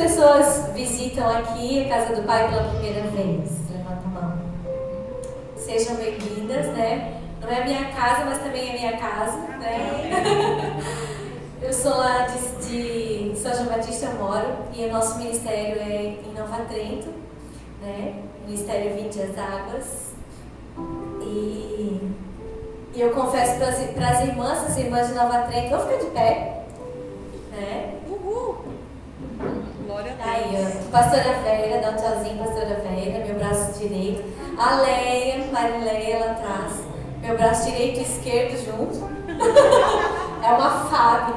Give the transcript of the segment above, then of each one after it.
pessoas visitam aqui a Casa do Pai pela primeira vez? Levanta a mão. Sejam bem-vindas, né? Não é a minha casa, mas também é minha casa, né? Eu sou lá de São João Batista, eu moro, e o nosso ministério é em Nova Trento, né? Ministério Vinde as Águas. E eu confesso para as irmãs de Nova Trento, vou ficar de pé, né? Uhul! Glória a Deus. Aí, ó, pastora Vera, dá um tchauzinho, pastora Vera, meu braço direito. A Leia, Marileia lá atrás, meu braço direito e esquerdo junto. É uma Fábio.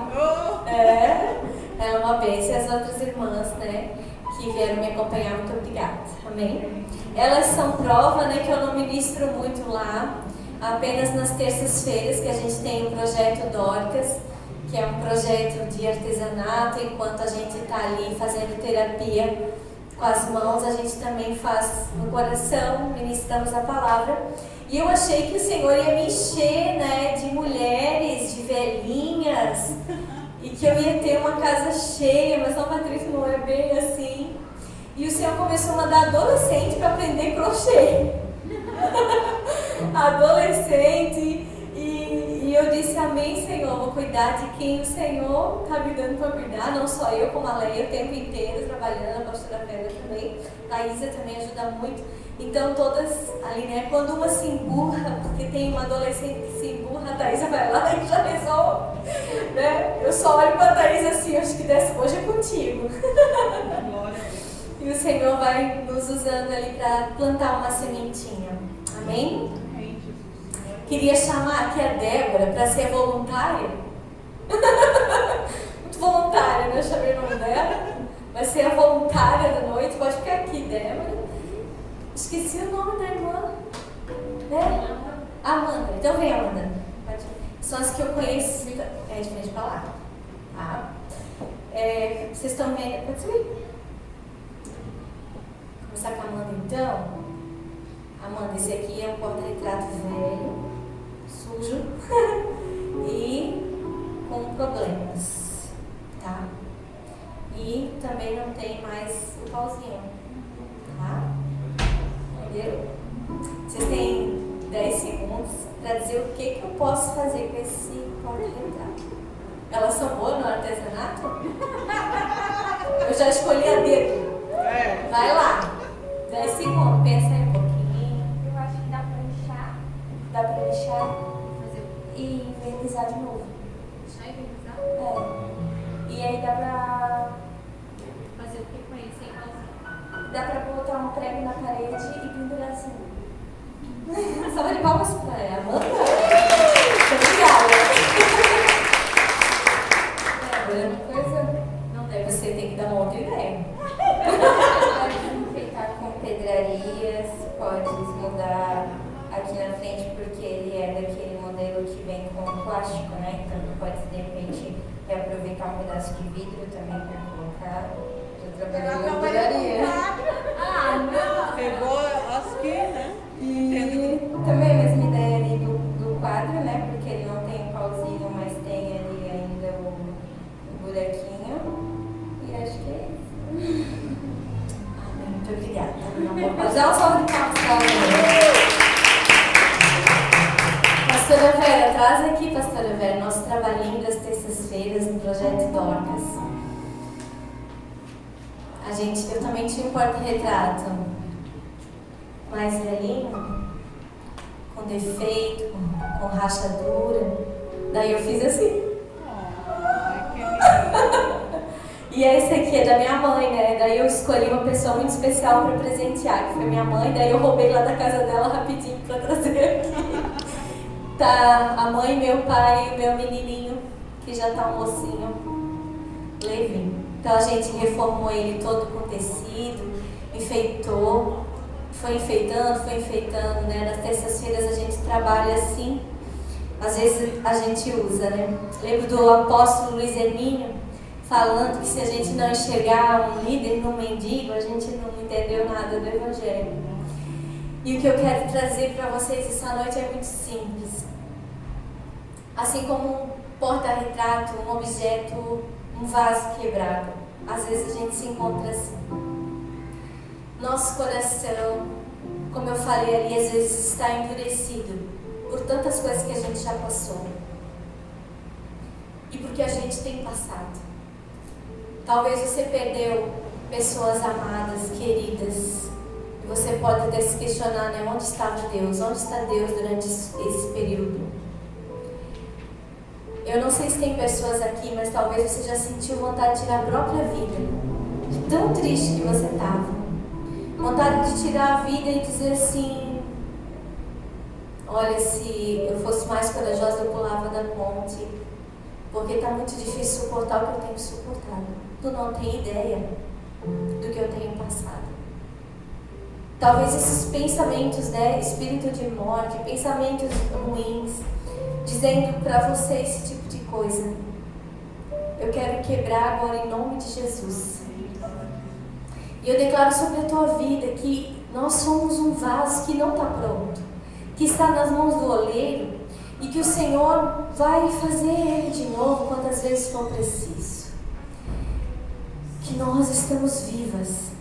É uma bênção. E as outras irmãs, né, que vieram me acompanhar, muito obrigada. Amém? Elas são prova, né, que eu não ministro muito lá, apenas nas terças-feiras, que a gente tem o projeto Dorcas, que é um projeto de artesanato. Enquanto a gente está ali fazendo terapia com as mãos, a gente também faz no coração, ministramos a palavra. E eu achei que o Senhor ia me encher, né, de mulheres, de velhinhas, e que eu ia ter uma casa cheia, mas Nova Trento não é bem assim. E o Senhor começou a mandar adolescente para aprender crochê. Adolescente. E eu disse, amém, Senhor, vou cuidar de quem o Senhor está me dando para cuidar, não só eu, como a Leia, o tempo inteiro trabalhando, a pastora Vera também, a Isa também ajuda muito. Então todas ali, né, quando uma se emburra, porque tem uma adolescente que se emburra, a Thaisa vai lá e já resolve, né? Eu só olho para a Thaisa assim, acho que dessa hoje é contigo. E o Senhor vai nos usando ali para plantar uma sementinha, amém? Queria chamar aqui a Débora para ser voluntária. Muito voluntária, né? Eu chamei o nome dela. Vai ser a voluntária da noite. Pode ficar aqui, Débora. Esqueci o nome da irmã. Né? Amanda. Então vem, Amanda. São as que eu conheço. É de frente para lá. Tá? Vocês estão vendo? Pode subir. Começar com a Amanda então. Amanda, esse aqui é um porta-retrato velho, sujo e com problemas, tá? E também não tem mais o pauzinho, tá? Entendeu? Vocês têm 10 segundos para dizer o que eu posso fazer com esse porta-retrato. Elas são boas no artesanato? Eu já escolhi a dedo. Vai lá. 10 segundos, pensa aí um pouquinho. Eu acho que dá pra lixar. Dá pra lixar e envernizar de novo. Lixar e envernizar? É. E aí dá pra... Fazer o que com ele sem calcinha? Dá pra botar um prego na parede e pendurar assim. Salva de palmas pra ela. Amanda? Obrigada. É, coisa... Não deve ser, tem que dar uma outra ideia. Enfeitar com pedrarias, pode mudar aqui na frente porque ele é daquele modelo que vem com plástico, né? Então pode de repente reaproveitar um pedaço de vidro também para colocar. Já trabalhei na pedraria. Não! Pegou as que, né? E também a mesma ideia ali do quadro, né? Porque ele não tem um pauzinho, mas tem ali ainda o buraquinho. E acho que é isso. Muito obrigada. Vamos dar uma salva de palmas para ela. Pastora Vera, traz aqui, Pastora Vera, nosso trabalhinho das terças-feiras no Projeto Dorcas. Eu também tinha um porta-retrato mais velhinho, com defeito, com rachadura. Daí eu fiz assim. Ai, que lindo. E esse aqui é da minha mãe, né? Daí eu escolhi uma pessoa muito especial para presentear, que foi minha mãe. Daí eu roubei lá da casa dela rapidinho para trazer aqui. Tá a mãe, meu pai e o meu menininho, que já tá um mocinho, Levi. Então a gente reformou ele todo com tecido, enfeitou, foi enfeitando, né? Nas terças-feiras a gente trabalha assim. Às vezes a gente usa, né? Lembro do apóstolo Luiz Hermínio falando que se a gente não enxergar um líder no mendigo, a gente não entendeu nada do Evangelho. E o que eu quero trazer para vocês essa noite é muito simples. Assim como um porta-retrato, um objeto, um vaso quebrado. às vezes a gente se encontra assim. Nosso coração, como eu falei ali, às vezes está endurecido por tantas coisas que a gente já passou e porque a gente tem passado. Talvez você perdeu pessoas amadas, queridas, e você pode até se questionar, né? Onde estava Deus? Onde está Deus durante esse período? Eu não sei se tem pessoas aqui, mas talvez você já sentiu vontade de tirar a própria vida, de tão triste que você estava. Vontade de tirar a vida e dizer assim: olha, se eu fosse mais corajosa eu pulava da ponte, porque está muito difícil suportar o que eu tenho suportado. Tu não tem ideia do que eu tenho passado. Talvez esses pensamentos, né, espírito de morte, pensamentos ruins, dizendo para você esse tipo de coisa, eu quero quebrar agora em nome de Jesus. E eu declaro sobre a tua vida que nós somos um vaso que não está pronto, que está nas mãos do oleiro, e que o Senhor vai fazer ele de novo quantas vezes for preciso. Que nós estamos vivas,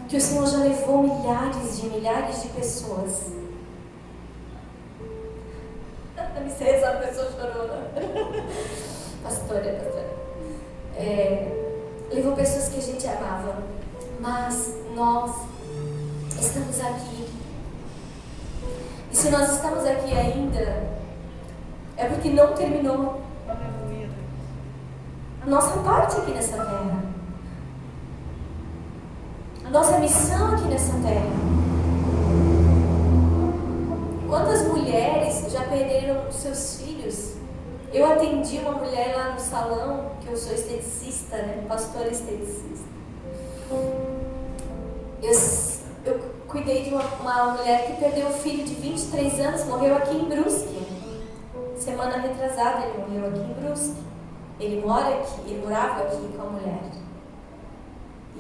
que o Senhor já levou milhares de pessoas. Não sei se a pessoa chorou, né? Pastora. Levou pessoas que a gente amava, mas nós estamos aqui. E se nós estamos aqui ainda, é porque não terminou a nossa parte aqui nessa terra, a nossa missão aqui nessa terra. Quantas mulheres já perderam seus filhos? Eu atendi uma mulher lá no salão, que eu sou esteticista, né? Pastora esteticista. Eu cuidei de uma mulher que perdeu um filho de 23 anos, morreu aqui em Brusque. Semana retrasada ele morreu aqui em Brusque. Ele morava aqui com a mulher.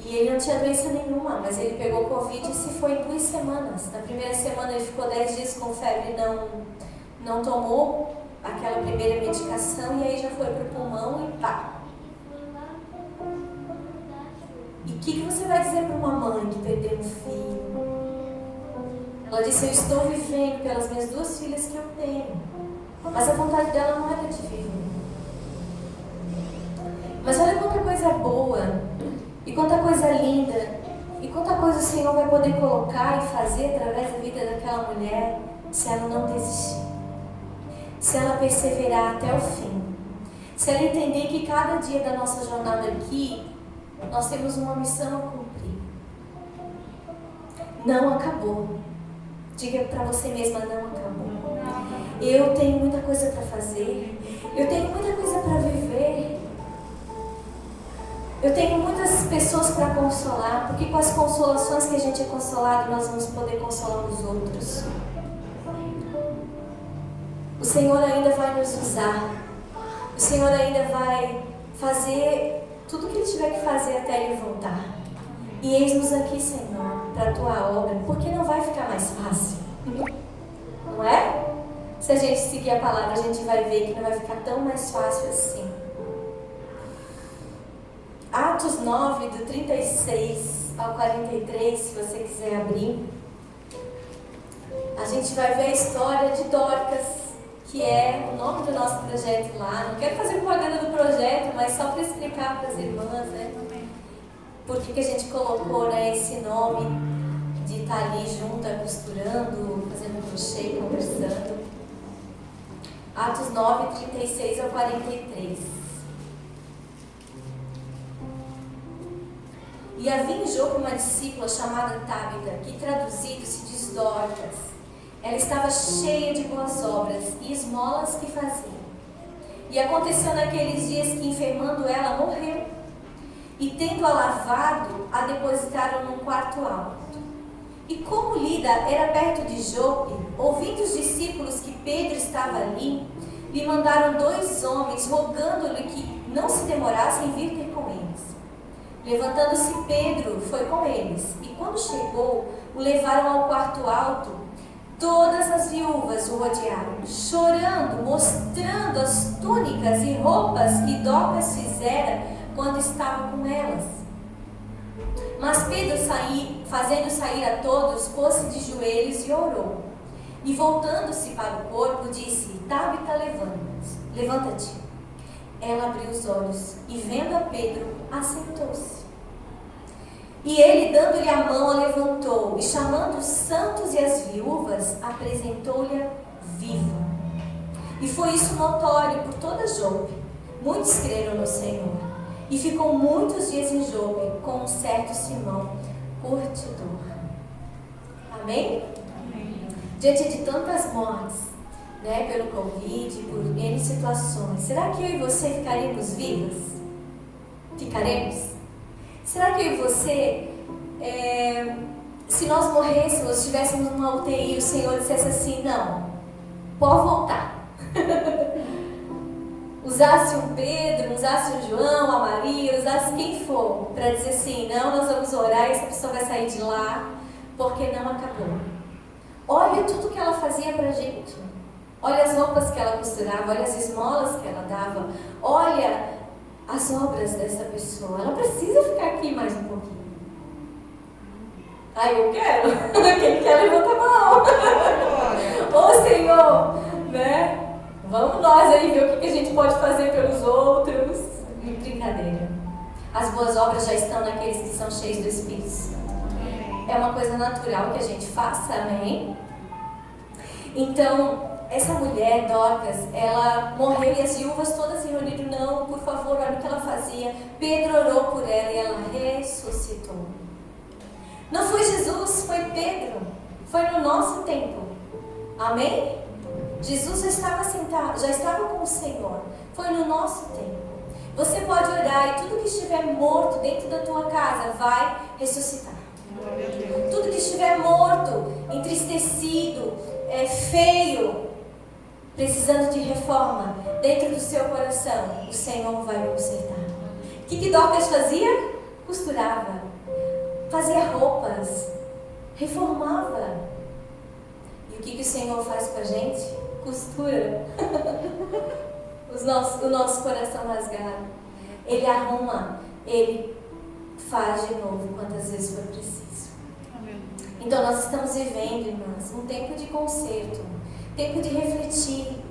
E ele não tinha doença nenhuma, mas ele pegou Covid e se foi em 2 semanas. Na primeira semana ele ficou 10 dias com febre e não tomou aquela primeira medicação, e aí já foi para o pulmão e pá. E o que você vai dizer para uma mãe que perdeu um filho? Ela disse: eu estou vivendo pelas minhas 2 filhas que eu tenho, mas a vontade dela não era de viver. Mas olha quanta coisa boa, e quanta coisa linda, e quanta coisa o Senhor vai poder colocar e fazer através da vida daquela mulher, se ela não desistir, se ela perseverar até o fim, se ela entender que cada dia da nossa jornada aqui, nós temos uma missão a cumprir. Não acabou. Diga para você mesma: não acabou. Eu tenho muita coisa para fazer. Eu tenho muita coisa para viver. Eu tenho muitas pessoas para consolar, porque com as consolações que a gente é consolado, nós vamos poder consolar os outros. O Senhor ainda vai nos usar. O Senhor ainda vai fazer tudo o que Ele tiver que fazer até Ele voltar. E eis-nos aqui, Senhor, para a Tua obra, porque não vai ficar mais fácil. Não é? Se a gente seguir a palavra, a gente vai ver que não vai ficar tão mais fácil assim. Atos 9, do 36 ao 43, se você quiser abrir, a gente vai ver a história de Dorcas, que é o nome do nosso projeto lá. Não quero fazer propaganda do projeto, mas só para explicar para as irmãs, né? Por que a gente colocou, né, esse nome de estar ali junta, costurando, fazendo crochê, conversando. Atos 9, 36 ao 43. E havia em Jope uma discípula chamada Tábita, que traduzido se diz Dorcas. Ela estava cheia de boas obras e esmolas que fazia. E aconteceu naqueles dias que, enfermando ela, morreu. E tendo-a lavado, a depositaram num quarto alto. E como Lida era perto de Jope, ouvindo os discípulos que Pedro estava ali, lhe mandaram 2 homens, rogando-lhe que não se demorasse em vir ter com eles. Levantando-se Pedro, foi com eles, e quando chegou, o levaram ao quarto alto. Todas as viúvas o rodearam, chorando, mostrando as túnicas e roupas que Dorcas fizera quando estava com elas. Mas Pedro, fazendo sair a todos, pôs-se de joelhos e orou. E voltando-se para o corpo, disse: Tabita, levanta-te. Ela abriu os olhos e, vendo a Pedro, assentou-se. E ele, dando-lhe a mão, a levantou e, chamando os santos e as viúvas, apresentou-lhe viva. E foi isso notório por toda Jope. Muitos creram no Senhor. E ficou muitos dias em Jope com um certo Simão, curtidor. Amém? Amém. Diante de tantas mortes, né, pelo Covid, por N situações, será que eu e você ficaremos vivas? Ficaremos? Será que eu e você, se nós morrêssemos, estivéssemos numa UTI, o Senhor dissesse assim: não, pode voltar. Usasse o Pedro, usasse o João, a Maria, usasse quem for, para dizer assim: não, nós vamos orar e essa pessoa vai sair de lá, porque não acabou. Olha tudo que ela fazia para a gente. Olha as roupas que ela costurava, olha as esmolas que ela dava, olha as obras dessa pessoa. Ela precisa ficar aqui mais um pouquinho. Ai, eu quero. Quem quer, levanta a mão. Ô Senhor, né? Vamos nós aí ver o que a gente pode fazer pelos outros. Brincadeira. As boas obras já estão naqueles que são cheios do Espírito Santo. É uma coisa natural que a gente faça, amém? Então, essa mulher, Dorcas, ela morreu e as viúvas todas se reuniram. Não, por favor, olha o que ela fazia. Pedro orou por ela e ela ressuscitou. Não foi Jesus, foi Pedro. Foi no nosso tempo. Amém? Jesus já estava sentado, já estava com o Senhor. Foi no nosso tempo. Você pode orar e tudo que estiver morto dentro da tua casa vai ressuscitar. Tudo que estiver morto, entristecido, feio, precisando de reforma dentro do seu coração, o Senhor vai consertar. O que Dorcas fazia? Costurava, fazia roupas, reformava. E o que o Senhor faz com a gente? Costura o nosso coração rasgado. Ele arruma, Ele faz de novo quantas vezes for preciso. Então nós estamos vivendo, irmãs, um tempo de conserto, tempo de refletir,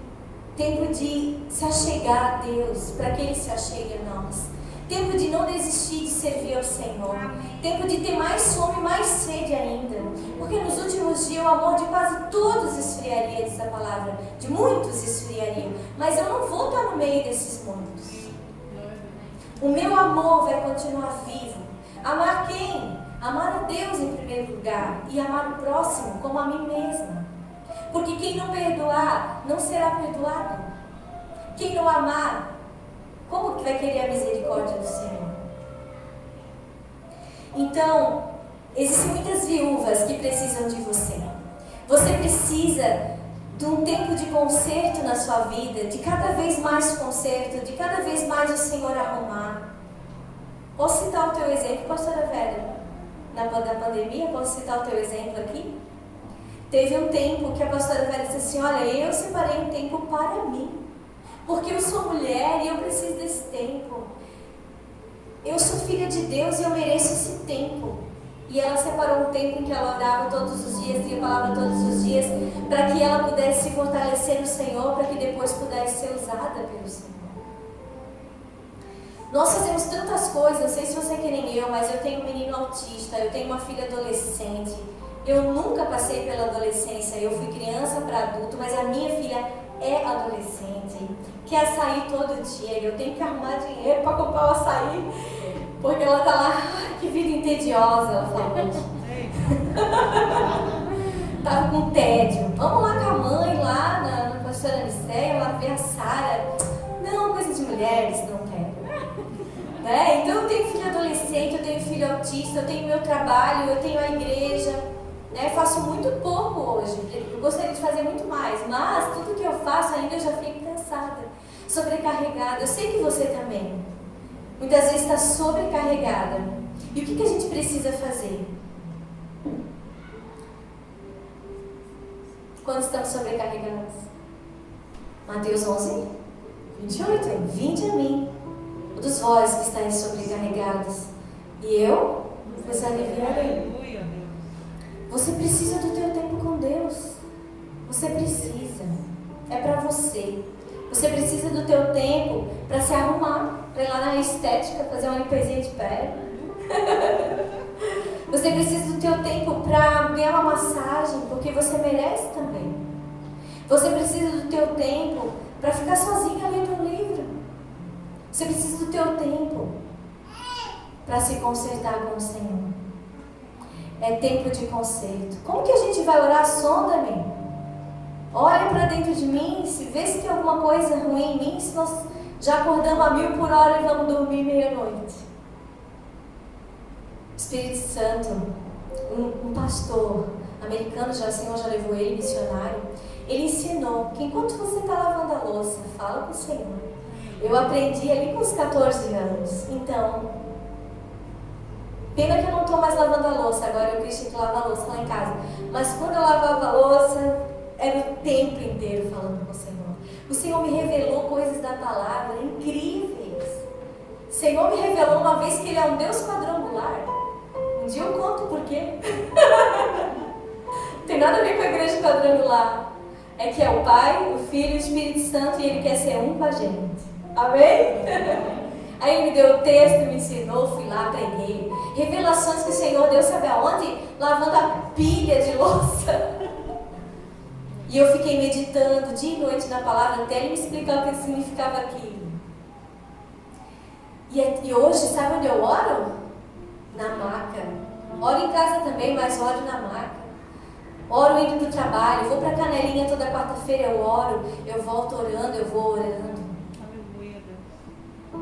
tempo de se achegar a Deus, para que Ele se achegue a nós, tempo de não desistir de servir ao Senhor, tempo de ter mais fome e mais sede ainda, porque nos últimos dias o amor de quase todos esfriaria, diz a palavra, de muitos esfriaria, mas eu não vou estar no meio desses muitos. O meu amor vai continuar vivo. Amar quem? Amar a Deus em primeiro lugar e amar o próximo como a mim mesma. Porque quem não perdoar não será perdoado. Quem não amar, como que vai querer a misericórdia do Senhor? Então, existem muitas viúvas que precisam de você. Você precisa de um tempo de conserto na sua vida, de cada vez mais conserto, de cada vez mais o Senhor arrumar. Posso citar o teu exemplo, pastora Vera? Da pandemia, posso citar o teu exemplo aqui? Teve um tempo que a pastora Vera disse assim: olha, eu separei um tempo para mim, porque eu sou mulher e eu preciso desse tempo. Eu sou filha de Deus e eu mereço esse tempo. E ela separou um tempo em que ela orava todos os dias, lia a palavra todos os dias, para que ela pudesse se fortalecer no Senhor, para que depois pudesse ser usada pelo Senhor. Nós fazemos tantas coisas, não sei se você é que nem eu, mas eu tenho um menino autista, eu tenho uma filha adolescente. Eu nunca passei pela adolescência, eu fui criança para adulto, mas a minha filha é adolescente, quer sair todo dia, eu tenho que arrumar dinheiro para comprar o açaí, porque ela tá lá, que vida entediosa, ela fala hoje. Tava com tédio. Vamos lá com a mãe, lá na pastora Nicéia, lá ver a Sara. Não, coisa de mulheres, não quero. Né? Então eu tenho filho adolescente, eu tenho filho autista, eu tenho meu trabalho, eu tenho a igreja. Né? Faço muito pouco hoje, eu gostaria de fazer muito mais, mas tudo que eu faço ainda eu já fico cansada, sobrecarregada. Eu sei que você também, muitas vezes está sobrecarregada. E o que a gente precisa fazer? Quando estamos sobrecarregados? Mateus 11, 28, vinde a mim, todos vós que estáis sobrecarregados, e eu vos aliviarei. Aleluia, Deus. Você precisa do teu tempo com Deus. Você precisa. É para você. Você precisa do teu tempo para se arrumar, para ir lá na estética, fazer uma limpezinha de pele. Você precisa do teu tempo para ganhar uma massagem, porque você merece também. Você precisa do teu tempo para ficar sozinha lendo um livro. Você precisa do teu tempo para se consertar com o Senhor. É tempo de conserto. Como que a gente vai orar? Sonda-me. Olha para dentro de mim, se vê se tem alguma coisa ruim em mim, se nós já acordamos a 1000 por hora e vamos dormir meia-noite. Espírito Santo, um pastor americano, o Senhor já levou ele, missionário, ele ensinou que enquanto você está lavando a louça, fala com o Senhor. Eu aprendi ali com os 14 anos. Então, pena que eu não estou mais lavando a louça, agora eu Cristian que lava a louça lá em casa. Mas quando eu lavava a louça, era o tempo inteiro falando com o Senhor. O Senhor me revelou coisas da palavra incríveis. O Senhor me revelou uma vez que Ele é um Deus quadrangular. Um dia eu conto por quê. Não tem nada a ver com a igreja quadrangular. É que é o Pai, o Filho e o Espírito Santo e Ele quer ser um com a gente. Amém? Aí Ele me deu o texto, me ensinou, fui lá, preguei. Revelações que o Senhor deu, sabe aonde? Lavando a pilha de louça. E eu fiquei meditando dia e noite na palavra até Ele me explicar o que significava aquilo. E hoje, sabe onde eu oro? Na maca. Oro em casa também, mas oro na maca. Oro indo para o trabalho, vou para a Canelinha toda quarta-feira, eu oro, eu volto orando, eu vou orando. Aleluia, Deus.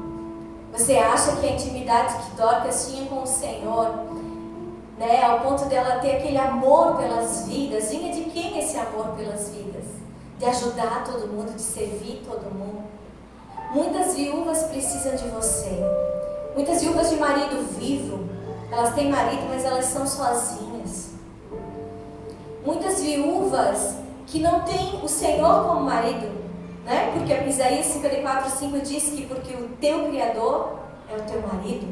Você acha que a intimidade que Dorcas tinha com o Senhor, né, ao ponto dela ter aquele amor pelas vidas, vinha de quem esse amor pelas vidas? De ajudar todo mundo, de servir todo mundo. Muitas viúvas precisam de você. Muitas viúvas de marido vivo, elas têm marido, mas elas são sozinhas. Muitas viúvas que não têm o Senhor como marido, né? Porque Isaías 54:5 diz que porque o teu Criador é o teu marido,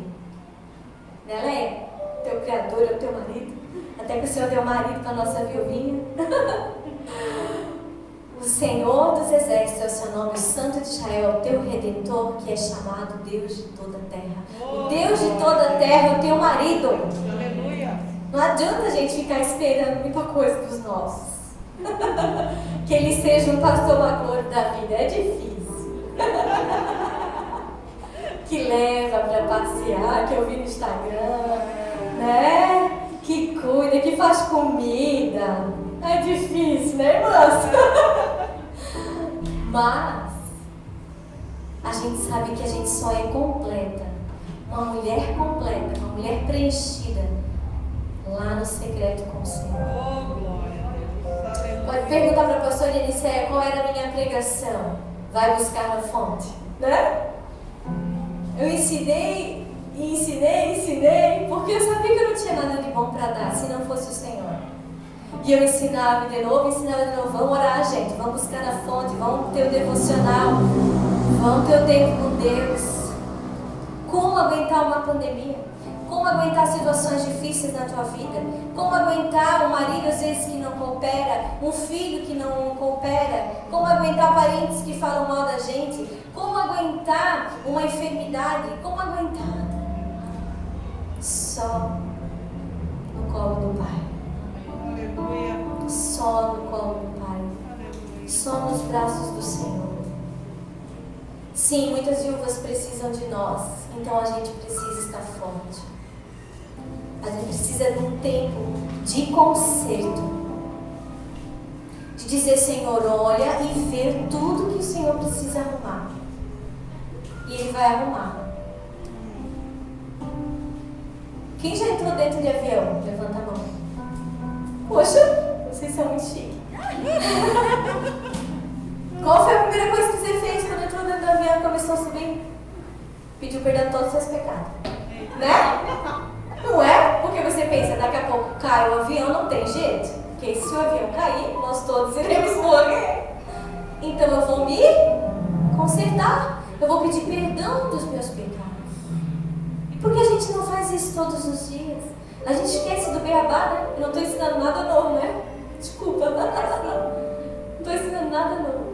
né, Leia? O teu Criador é o teu marido. Até que o Senhor deu marido para a nossa viuvinha. O Senhor dos Exércitos é o seu nome, o Santo de Israel, o teu Redentor, que é chamado Deus de toda a terra. O Deus de toda a terra é o teu marido. Aleluia. Não adianta a gente ficar esperando muita coisa dos nossos. Que ele seja um pastor magro da vida, é difícil. Que leva para passear, que eu vi no Instagram, né? Que cuida, que faz comida. É difícil, né, irmãs? Mas a gente sabe que a gente só é completa. Uma mulher completa, uma mulher preenchida lá no secreto com o Senhor. Oh, glória a Deus. Aleluia. Pode perguntar para a pastora Enicéia qual era a minha pregação. Vai buscar na fonte, né? Eu ensinei, porque eu sabia que eu não tinha nada de bom para dar se não fosse o Senhor. E eu ensinava de novo. Vamos orar, gente, vamos buscar na fonte, vamos ter o devocional, vamos ter o tempo com Deus. Como aguentar uma pandemia? Como aguentar situações difíceis na tua vida? Como aguentar um marido às vezes que não coopera, um filho que não coopera? Como aguentar parentes que falam mal da gente? Como aguentar uma enfermidade? Como aguentar? Só no colo do Pai. Aleluia. Só no colo do Pai. Aleluia. Só nos braços do Senhor. Sim, muitas viúvas precisam de nós, então a gente precisa estar forte. A gente precisa de um tempo de conserto. De dizer, Senhor, olha e ver tudo que o Senhor precisa arrumar. E Ele vai arrumar. Quem já entrou dentro de avião? Levanta a mão. Poxa, vocês são muito chiques. Qual foi a primeira coisa que você fez quando entrou dentro do avião e começou a subir? Pediu perdão de todos os seus pecados. Né? Não é? Porque você pensa, daqui a pouco cai o avião, não tem jeito. Porque se o avião cair, nós todos iremos morrer. Então eu vou me consertar. Eu vou pedir perdão dos meus pecados. E Por que a gente não faz isso todos os dias? A gente esquece do beabá, né? Eu não estou ensinando nada novo, né? Desculpa. Não estou ensinando nada novo.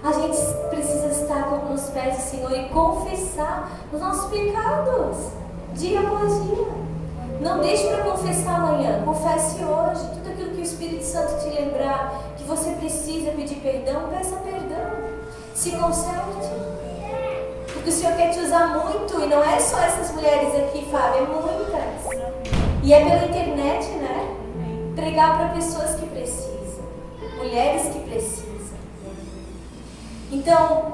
A gente precisa estar nos pés do Senhor e confessar os nossos pecados, dia após dia. Não deixe para confessar amanhã, confesse hoje. Tudo aquilo que o Espírito Santo te lembrar, que você precisa pedir perdão, peça perdão. Se conserte. Porque o Senhor quer te usar muito, e não é só essas mulheres aqui, Fábio, é muitas. E é pela internet, né? Pregar para pessoas que precisam, mulheres que precisam. Então,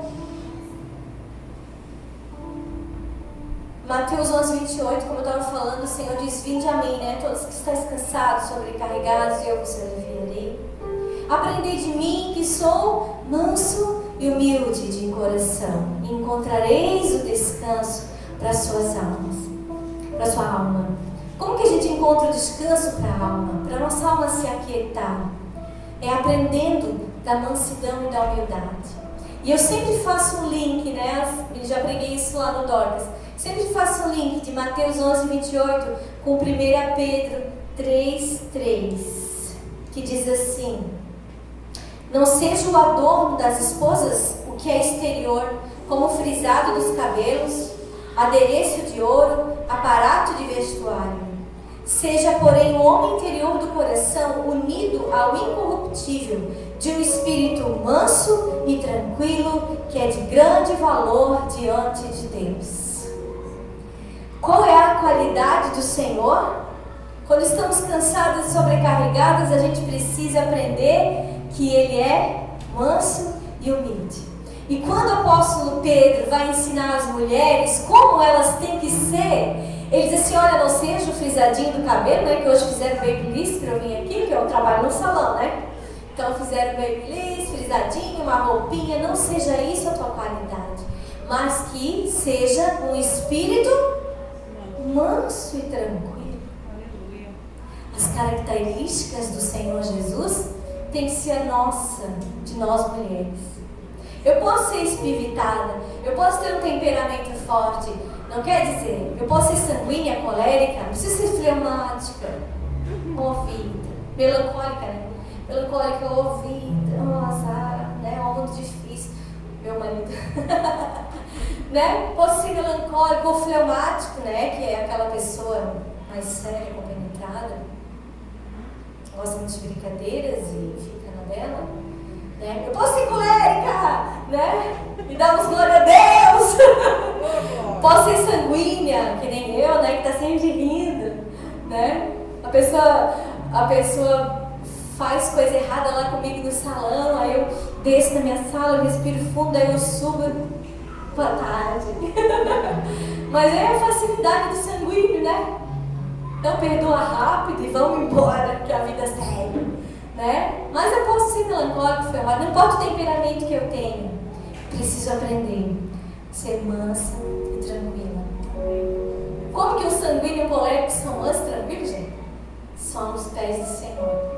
Mateus 11, 28, como eu estava falando, o Senhor diz: vinde a mim, né? Todos que estáis cansados, sobrecarregados, e eu vos aliviarei. Aprendei de mim, que sou manso e humilde de coração, e encontrareis o descanso para as suas almas, para a sua alma. Como que a gente encontra o descanso para a alma? Para a nossa alma se aquietar. É aprendendo da mansidão e da humildade. E eu sempre faço um link, né? Eu já preguei isso lá no Dorcas. Sempre faço um link de Mateus 11, 28 com 1 Pedro 3, 3, que diz assim: não seja o adorno das esposas o que é exterior, como o frisado dos cabelos, adereço de ouro, aparato de vestuário. Seja, porém, o homem interior do coração unido ao incorruptível, de um espírito manso e tranquilo, que é de grande valor diante de Deus. Qual é a qualidade do Senhor? Quando estamos cansadas e sobrecarregadas, a gente precisa aprender que Ele é manso e humilde. E quando o apóstolo Pedro vai ensinar as mulheres como elas têm que ser, ele diz assim: olha, não seja o frisadinho do cabelo, né? Que hoje fizeram babyliss para eu vir aqui, que eu trabalho no salão, né? Então fizeram babyliss, frisadinho, uma roupinha. Não seja isso a tua qualidade, mas que seja um espírito manso e tranquilo. Aleluia. As características do Senhor Jesus tem que ser a nossa, de nós mulheres. Eu posso ser espivitada, eu posso ter um temperamento forte. Não quer dizer, eu posso ser sanguínea, colérica, não preciso ser fleumática, movida, melancólica, né? Melancólica, ouvida, nossa, né? É muito difícil, meu marido. Né? Posso ser melancólico ou fleumático, né? Que é aquela pessoa mais séria, compenetrada, gosta muito de brincadeiras e fica na dela. Né? Eu posso ser colérica, né? E damos glória a Deus. Posso ser sanguínea, que nem eu, né? Que tá sempre rindo, né? A pessoa faz coisa errada lá comigo no salão, aí eu desço na minha sala, eu respiro fundo, aí eu subo, boa tarde. Mas é a facilidade do sanguíneo, né? Então perdoa rápido e vamos embora, que a vida segue, né? Mas eu posso ser melancólico, ferrado, não importa o temperamento que eu tenho, preciso aprender a ser mansa e tranquila. Como que o sanguíneo e o colérico são mansos e tranquilos, gente? Só nos pés do Senhor.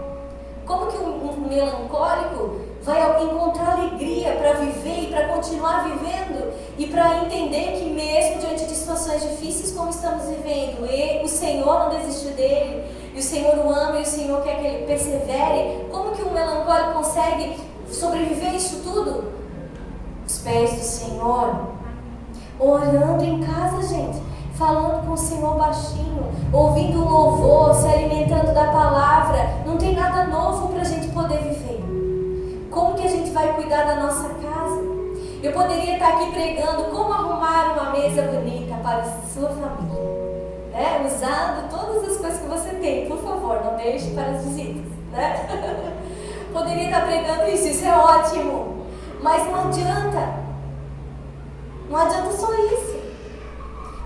Como que um melancólico vai encontrar alegria para viver e para continuar vivendo e para entender que mesmo diante de situações difíceis como estamos vivendo, o Senhor não desistiu dele, e o Senhor o ama e o Senhor quer que ele persevere? Como que um melancólico consegue sobreviver a isso tudo? Os pés do Senhor, orando em casa, gente, falando com o Senhor baixinho, ouvindo um louvor, se alimentando da palavra. Não tem nada novo para a gente poder viver. Como que a gente vai cuidar da nossa casa? Eu poderia estar aqui pregando como arrumar uma mesa bonita para a sua família, né? Usando todas as coisas que você tem. Por favor, não deixe para as visitas, né? Poderia estar pregando isso é ótimo, mas não adianta. Não adianta só isso.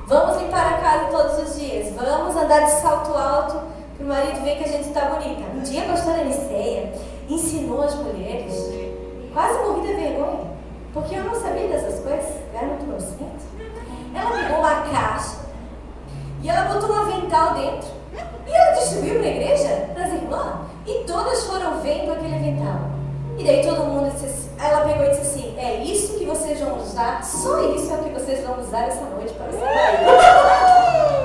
Vamos limpar a casa todos os dias. Vamos andar de salto alto para o marido ver que a gente está bonita. Um dia a pastora Aniceia ensinou as mulheres, quase morri de vergonha, porque eu não sabia dessas coisas, eu era muito inocente. Ela pegou uma caixa e ela botou um avental dentro e ela distribuiu para a igreja, para as irmãs, e todas foram vendo aquele avental. E daí todo mundo disse assim, ela pegou e disse assim: é isso que vocês vão usar, só isso é o que vocês vão usar essa noite para ser marido.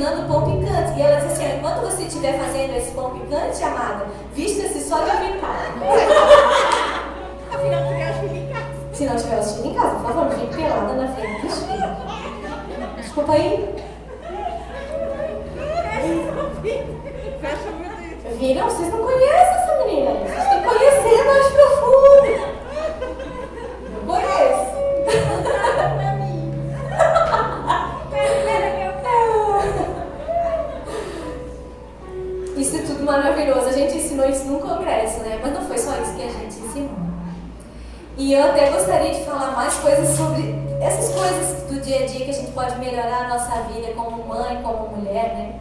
ensinando pão picante. E ela disse assim: enquanto você estiver fazendo esse pão picante, amada, vista-se só de picante. Afinal, criar filho em casa. Se não tiver os filhos em casa, por favor, não fique pelada na frente dos filhos. Desculpa aí. Fecha muito isso. Viram? Vocês não conhecem essa menina. Vocês têm que conhecer mais profundo. Eu conheço. Isso é tudo maravilhoso. A gente ensinou isso num congresso, né? Mas não foi só isso que a gente ensinou. E eu até gostaria de falar mais coisas sobre essas coisas do dia a dia que a gente pode melhorar a nossa vida como mãe, como mulher, né?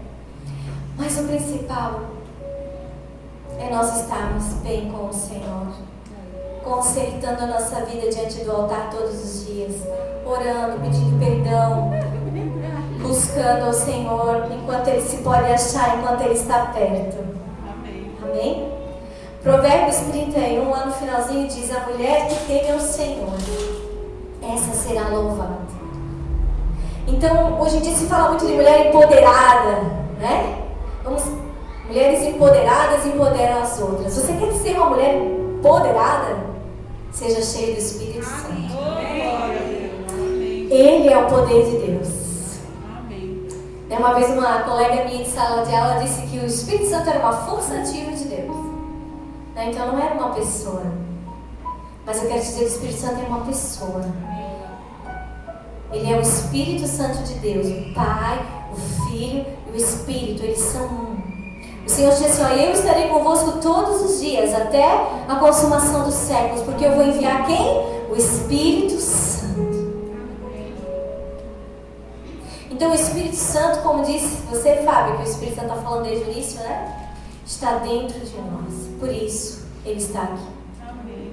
Mas o principal é nós estarmos bem com o Senhor, consertando a nossa vida diante do altar todos os dias, orando, pedindo perdão, buscando ao Senhor enquanto Ele se pode achar, enquanto Ele está perto. Amém. Amém? Provérbios 31, lá no finalzinho, diz: a mulher que teme ao Senhor, essa será louvada. Então, hoje em dia se fala muito de mulher empoderada, né? Mulheres empoderadas empoderam as outras. Você quer ser uma mulher empoderada? Seja cheia do Espírito Santo. Glória a Deus. Amém. Ele é o poder de Deus. Amém. Uma vez uma colega minha de sala de aula disse que o Espírito Santo era uma força ativa de Deus. Então não era uma pessoa. Mas eu quero dizer que o Espírito Santo é uma pessoa. Ele é o Espírito Santo de Deus. O Pai, o Filho e o Espírito. Eles são um. O Senhor disse assim: ó, eu estarei convosco todos os dias, até a consumação dos séculos. Porque eu vou enviar quem? O Espírito Santo. Então o Espírito Santo, como disse você, Fábio, que o Espírito Santo está falando desde o início, né? Está dentro de nós. Por isso, Ele está aqui. Amém.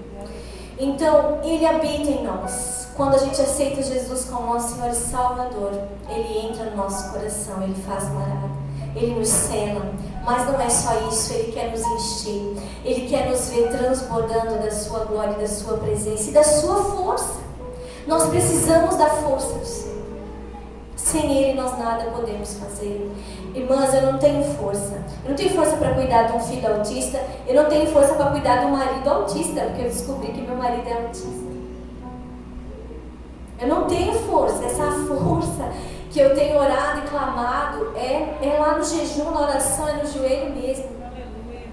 Então, Ele habita em nós. Quando a gente aceita Jesus como nosso Senhor e Salvador, Ele entra no nosso coração, Ele faz morada, Ele nos cela. Mas não é só isso, Ele quer nos encher. Ele quer nos ver transbordando da Sua glória, da Sua presença e da Sua força. Nós precisamos da força do Senhor. Sem Ele nós nada podemos fazer. Irmãs, eu não tenho força. Eu não tenho força para cuidar de um filho autista. Eu não tenho força para cuidar de um marido autista, porque eu descobri que meu marido é autista. Eu não tenho força. Essa força que eu tenho orado e clamado é lá no jejum, na oração, é no joelho mesmo. Aleluia.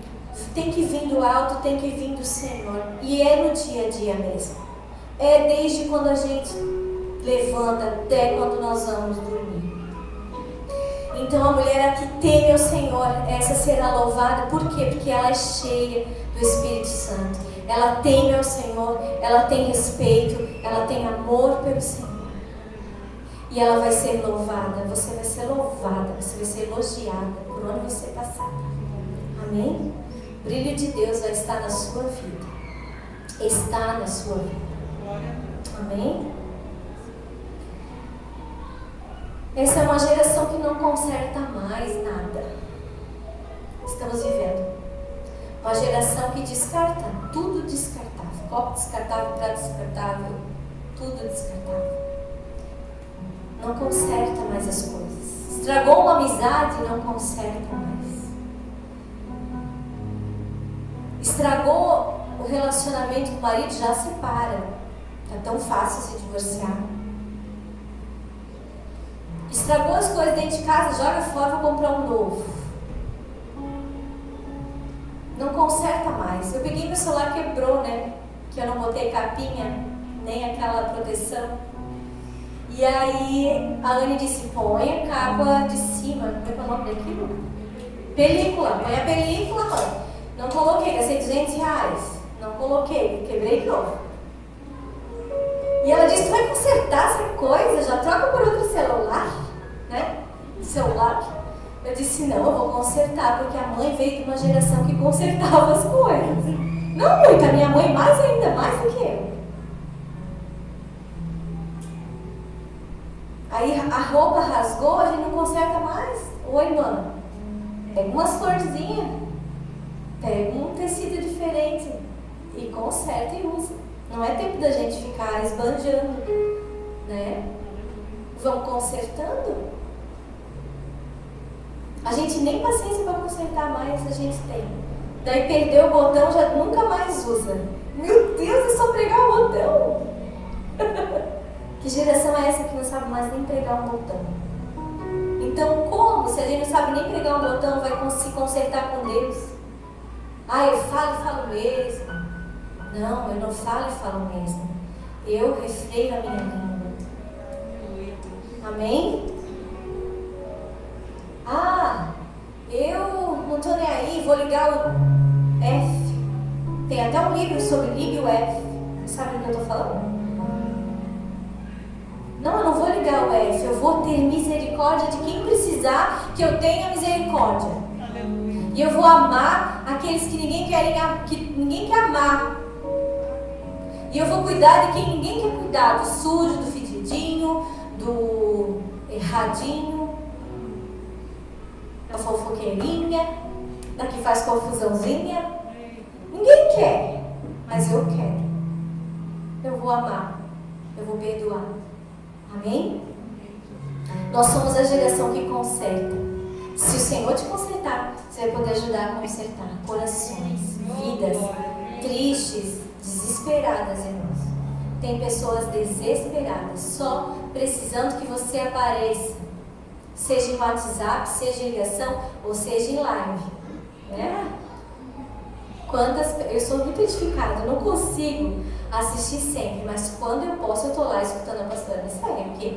Tem que vir do alto, tem que vir do Senhor. E é no dia a dia mesmo. É desde quando a gente levanta até quando nós vamos dormir. Então a mulher que teme ao Senhor, essa será louvada. Por quê? Porque ela é cheia do Espírito Santo. Ela teme ao Senhor, ela tem respeito, ela tem amor pelo Senhor. E ela vai ser louvada, você vai ser louvada, você vai ser elogiada por onde você passar. Amém? O brilho de Deus vai estar na sua vida. Está na sua vida. Glória a Deus. Amém? Essa é uma geração que não conserta mais nada. Estamos vivendo uma geração que descarta, tudo descartável. Copo descartável, prato descartável, tudo descartável. Não conserta mais as coisas. Estragou uma amizade, não conserta mais. Estragou o relacionamento com o marido, já separa. Tá tão fácil se divorciar. Estragou as coisas dentro de casa, joga fora, vou comprar um novo. Não conserta mais. Eu peguei meu celular, quebrou, né? Que eu não botei capinha, nem aquela proteção. E aí a Anne disse: põe a capa de cima. Como é que é o nome daquilo? Película. Põe a película, mãe. Não coloquei, gastei R$200. Não coloquei, quebrei de novo. E ela disse: tu vai consertar essa coisa? Já troca por outro celular, né? Celular. Eu disse: não, eu vou consertar, porque a mãe veio de uma geração que consertava as coisas. Não muito, a minha mãe mais ainda, mais do que eu. Aí a roupa rasgou, a gente não conserta mais. Oi, mano. Pega umas florzinhas, pega um tecido diferente e conserta e usa. Não é tempo da gente ficar esbanjando, né? Vamos consertando. A gente nem paciência para consertar mais a gente tem. Daí perdeu o botão, já nunca mais usa. Meu Deus, é só pregar o botão. Que geração é essa que não sabe mais nem pregar um botão? Então como, se a gente não sabe nem pregar um botão, vai se consertar com Deus? Ah, eu falo mesmo. Não, eu não falo mesmo. Eu refreio a minha língua. Amém? Ah, eu não estou nem aí, vou ligar o F. Tem até um livro sobre ligue o F. Sabe do que eu estou falando? Não, eu não vou ligar o F. Eu vou ter misericórdia de quem precisar que eu tenha misericórdia. Aleluia. E eu vou amar aqueles que ninguém quer amar. E eu vou cuidar de quem ninguém quer cuidar. Do sujo, do fedidinho, do erradinho, da fofoqueirinha, da que faz confusãozinha. Ninguém quer, mas eu quero. Eu vou amar, eu vou perdoar. Amém? Nós somos a geração que conserta. Se o Senhor te consertar, você vai poder ajudar a consertar corações, vidas tristes, desesperadas, irmãos. Tem pessoas desesperadas, só precisando que você apareça, seja em WhatsApp, seja em ligação ou seja em live, né? Eu sou muito edificada, eu não consigo assistir sempre, mas quando eu posso, eu estou lá escutando a pastora Nissaia, porque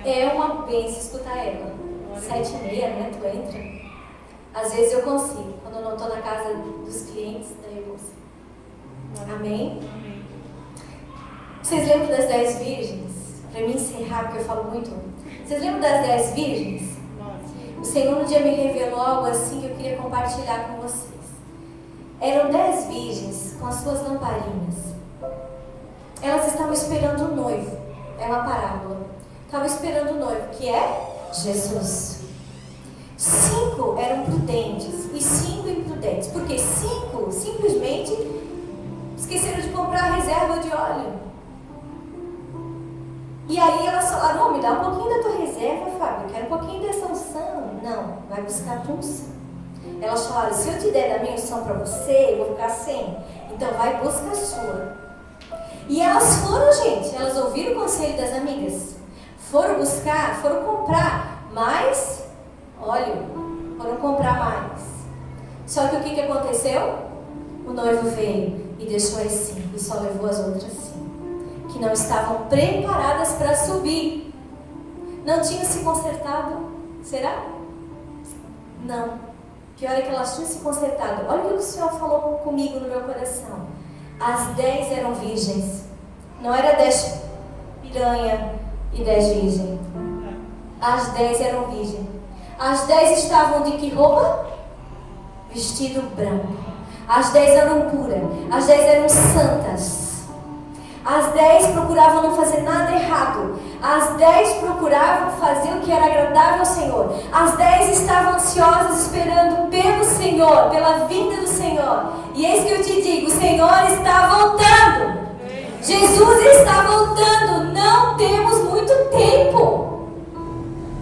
é uma bênção escutar ela. 7h30, né? Tu entra. Às vezes eu consigo, quando eu não estou na casa dos clientes, daí eu consigo. Amém? Vocês lembram das 10 virgens? Para mim encerrar, porque eu falo muito. Vocês lembram das 10 virgens? O Senhor um dia me revelou algo assim que eu queria compartilhar com vocês. Eram 10 virgens com as suas lamparinas. Elas estavam esperando o noivo. É uma parábola. Estavam esperando o noivo, que é Jesus. 5 eram prudentes e 5 imprudentes. Porque 5 simplesmente esqueceram de comprar a reserva de óleo. E aí elas falaram: me dá um pouquinho da tua reserva, Fábio. Eu quero um pouquinho dessa unção. Não, vai buscar a tua unção. Elas falaram: se eu te der da minha unção para você, eu vou ficar sem. Então vai, busca a sua. E elas foram, gente. Elas ouviram o conselho das amigas. Foram buscar, foram comprar mais óleo. Foram comprar mais. Só que o que aconteceu? O noivo veio e deixou as 5 e só levou as outras 5. Que não estavam preparadas para subir. Não tinham se consertado. Será? Não. Pior é que elas tinham se consertado. Olha o que o Senhor falou comigo no meu coração. As 10 eram virgens. Não era 10 piranha e 10 virgens. As 10 eram virgens. As 10 estavam de que roupa? Vestido branco. As 10 eram puras. As 10 eram santas. As 10 procuravam não fazer nada errado. As 10 procuravam fazer o que era agradável ao Senhor. As 10 estavam ansiosas esperando pelo Senhor, pela vinda do Senhor. E eis que eu te digo, o Senhor está voltando. Jesus está voltando. Não temos muito tempo.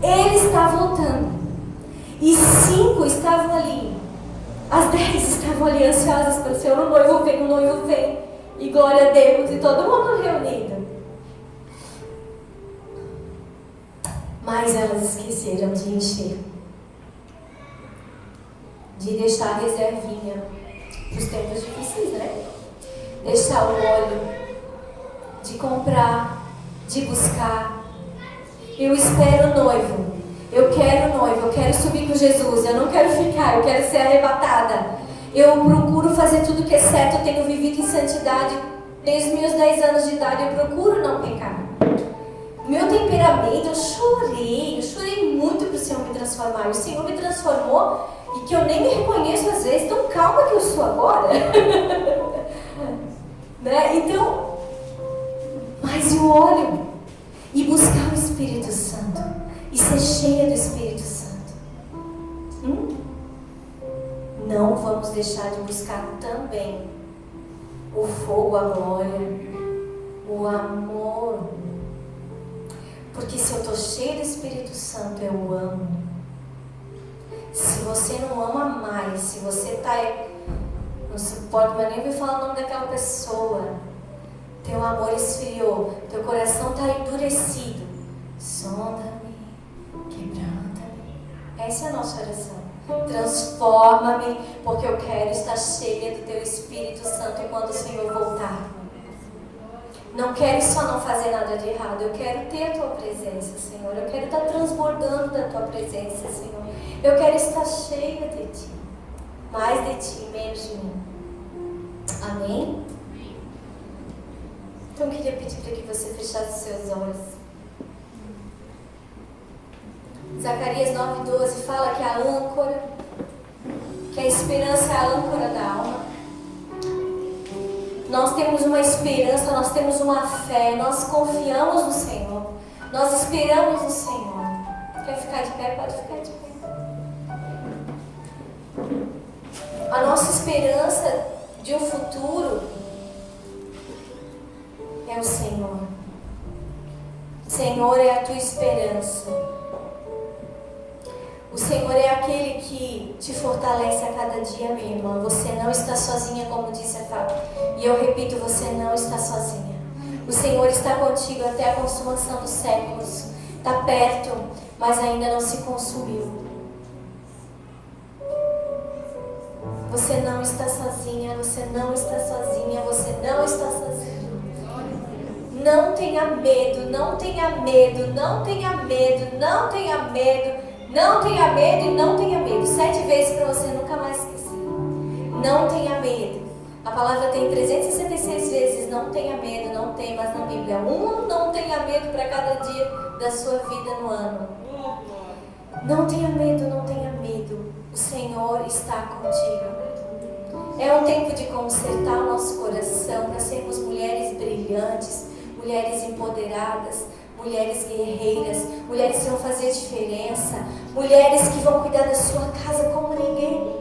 Ele está voltando. E 5 estavam ali. As 10 estavam ali ansiosas pelo Senhor. O noivo vem. E glória a Deus, e todo mundo reunido. Mas elas esqueceram de encher. De deixar a reservinha para os tempos difíceis, né? Deixar o óleo. De comprar. De buscar. Eu espero o noivo. Eu quero o noivo. Eu quero subir com Jesus. Eu não quero ficar. Eu quero ser arrebatada. Eu procuro fazer tudo que é certo. Eu tenho vivido em santidade desde os meus 10 anos de idade. Eu procuro não pecar. Meu temperamento, eu chorei muito para o Senhor me transformar. E o Senhor me transformou e que eu nem me reconheço às vezes. Tão calma que eu sou agora. Né? Então, mas o óleo e buscar o Espírito Santo e ser cheia do Espírito Santo. Não vamos deixar de buscar também o fogo, a glória, o amor. Porque se eu estou cheia do Espírito Santo, eu amo. Se você não ama mais, se você está, não suporta, mas nem ouvir falar o nome daquela pessoa, teu amor esfriou, teu coração está endurecido, sonda-me, quebranta-me. Essa é a nossa oração. Transforma-me, porque eu quero estar cheia do teu Espírito Santo quando o Senhor voltar. Não quero só não fazer nada de errado, eu quero ter a tua presença, Senhor. Eu quero estar transbordando da tua presença, Senhor. Eu quero estar cheia de ti. Mais de ti, menos de mim. Amém? Então eu queria pedir para que você fechasse os seus olhos. Zacarias 9:12 fala que a âncora, que a esperança é a âncora da alma. Nós temos uma esperança, nós temos uma fé, nós confiamos no Senhor, nós esperamos no Senhor. Quer ficar de pé? Pode ficar de pé. A nossa esperança de um futuro é o Senhor. O Senhor é a tua esperança. O Senhor é aquele que te fortalece a cada dia, minha irmã. Você não está sozinha, como disse a Fábio. E eu repito, você não está sozinha. O Senhor está contigo até a consumação dos séculos. Está perto, mas ainda não se consumiu. Você não está sozinha, você não está sozinha, você não está sozinha. Não tenha medo, não tenha medo, não tenha medo, não tenha medo. Não tenha medo e não tenha medo. 7 vezes para você nunca mais esquecer. Não tenha medo. A palavra tem 366 vezes não tenha medo, não tem mais na Bíblia. Não tenha medo para cada dia da sua vida no ano. Não tenha medo, não tenha medo. O Senhor está contigo. É um tempo de consertar o nosso coração para sermos mulheres brilhantes, mulheres empoderadas, mulheres guerreiras, mulheres que vão fazer diferença, mulheres que vão cuidar da sua casa como ninguém.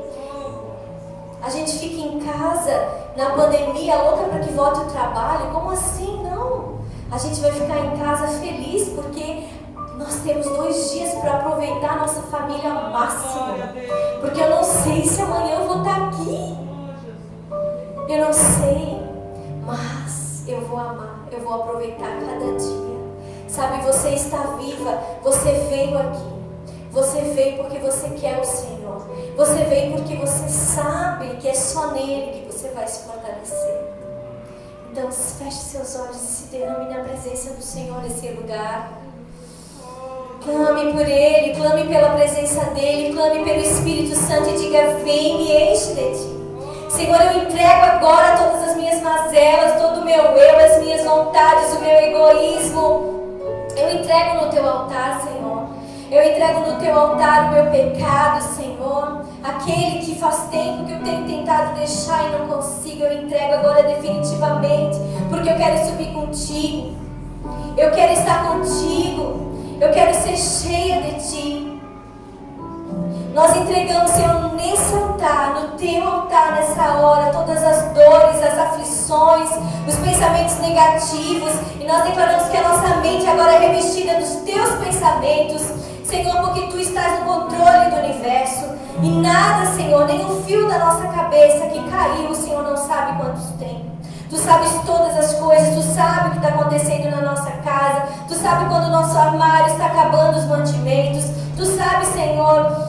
A gente fica em casa na pandemia louca para que volte o trabalho. Como assim? Não. A gente vai ficar em casa feliz porque nós temos 2 dias para aproveitar a nossa família ao máximo. Porque eu não sei se amanhã eu vou estar aqui. Eu não sei, mas eu vou amar, eu vou aproveitar cada dia. Sabe, você está viva, você veio aqui. Você veio porque você quer o Senhor. Você veio porque você sabe que é só nele que você vai se fortalecer. Então feche seus olhos e se derrame na presença do Senhor nesse lugar. Clame por Ele, clame pela presença dEle, clame pelo Espírito Santo e diga: vem, me enche de Ti. Senhor, eu entrego agora todas as minhas mazelas, todo o meu eu, as minhas vontades, o meu egoísmo. Eu entrego no Teu altar, Senhor. Eu entrego no Teu altar o meu pecado, Senhor. Aquele que faz tempo que eu tenho tentado deixar e não consigo, eu entrego agora definitivamente, porque eu quero subir contigo. Eu quero estar contigo. Eu quero ser cheia de Ti. Nós entregamos, Senhor, nesse altar, no Teu altar, nessa hora, todas as dores, as aflições, os pensamentos negativos. E nós declaramos que a nossa mente agora é revestida dos Teus pensamentos, Senhor, porque Tu estás no controle do universo. E nada, Senhor, nem um fio da nossa cabeça que caiu, o Senhor não sabe quantos tem. Tu sabes todas as coisas, Tu sabes o que está acontecendo na nossa casa, Tu sabes quando o nosso armário está acabando os mantimentos, Tu sabes, Senhor,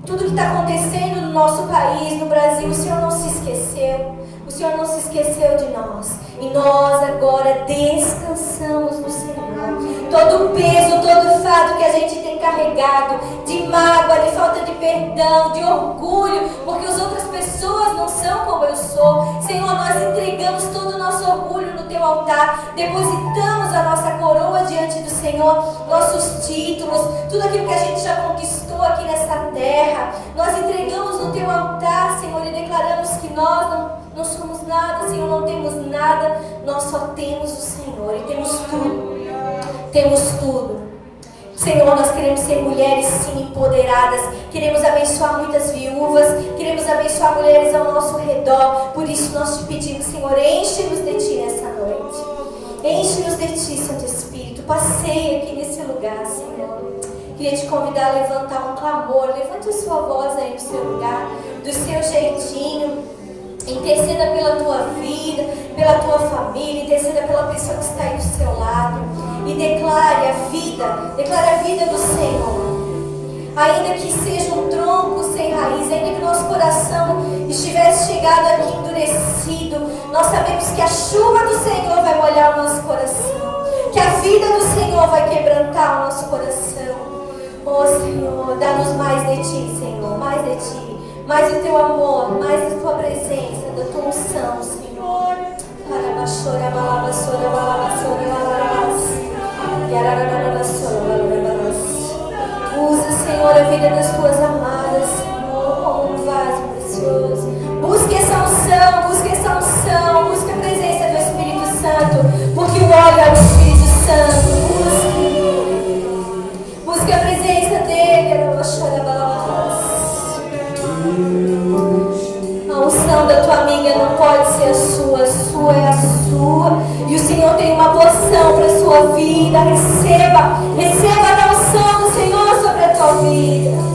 tudo que está acontecendo no nosso país, no Brasil. O Senhor não se esqueceu, o Senhor não se esqueceu de nós. E nós agora descansamos no Senhor. Todo o peso, todo o fardo que a gente tem carregado, de mágoa, de falta de perdão, de orgulho, porque as outras pessoas não são como eu sou. Senhor, nós entregamos todo o nosso orgulho no Teu altar, depositamos a nossa coroa diante do Senhor, nossos títulos, tudo aquilo que a gente já conquistou aqui nessa terra, nós entregamos no Teu altar, Senhor, e declaramos que nós não somos nada, Senhor, não temos nada, nós só temos o Senhor e temos tudo. Temos tudo. Senhor, nós queremos ser mulheres sim empoderadas, queremos abençoar muitas viúvas, queremos abençoar mulheres ao nosso redor. Por isso nós te pedimos, Senhor, enche-nos de Ti nessa noite. Enche-nos de Ti, Santo Espírito. Passeia aqui nesse lugar, Senhor. Queria te convidar a levantar um clamor. Levante a sua voz aí no seu lugar, do seu jeitinho. Interceda pela tua vida, pela tua família. Interceda pela pessoa que está aí do seu lado. E declare a vida do Senhor. Ainda que seja um tronco sem raiz, ainda que nosso coração estivesse chegado aqui endurecido, nós sabemos que a chuva do Senhor vai molhar o nosso coração, que a vida do Senhor vai quebrantar o nosso coração. Oh Senhor, dá-nos mais de Ti, Senhor, mais de Ti, mais do Teu amor, mais da Tua presença, da Tua unção, Senhor. Usa, Senhor, a vida das Tuas amadas, Senhor, como um vaso precioso. Busque essa unção, busque a presença do Espírito Santo, porque o óleo é do Espírito Santo. Busque a presença dele. A unção da tua amiga não pode ser a sua é a sua. E o Senhor tem uma porção para a sua vida. Receba a unção do Senhor sobre a tua vida.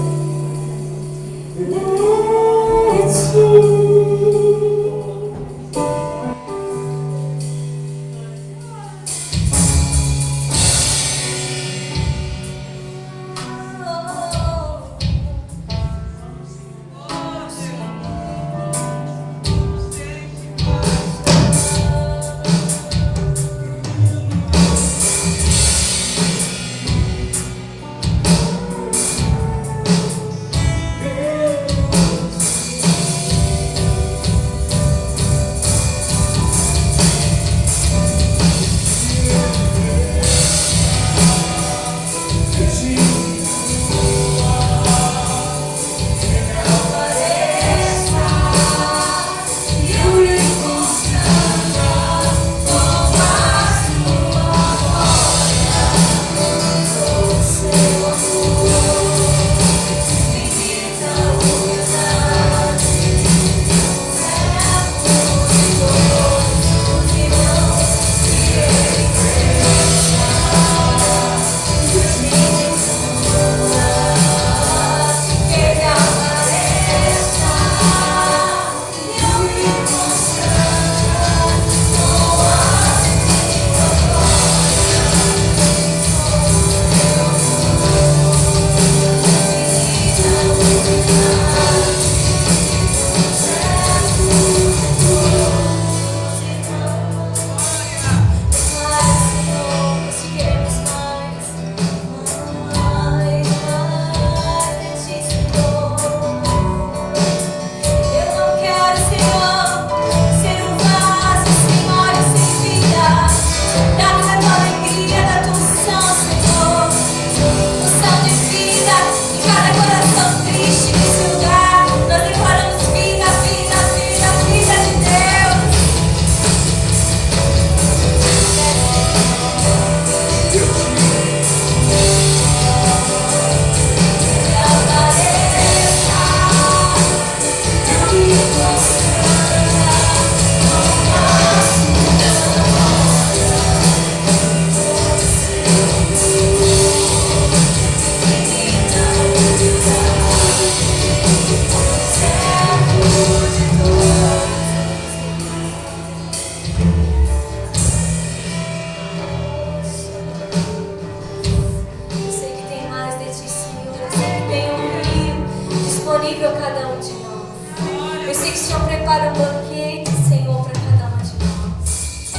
Disponível a cada um de nós. Eu sei que o Senhor prepara um banquete, Senhor, para cada um de nós.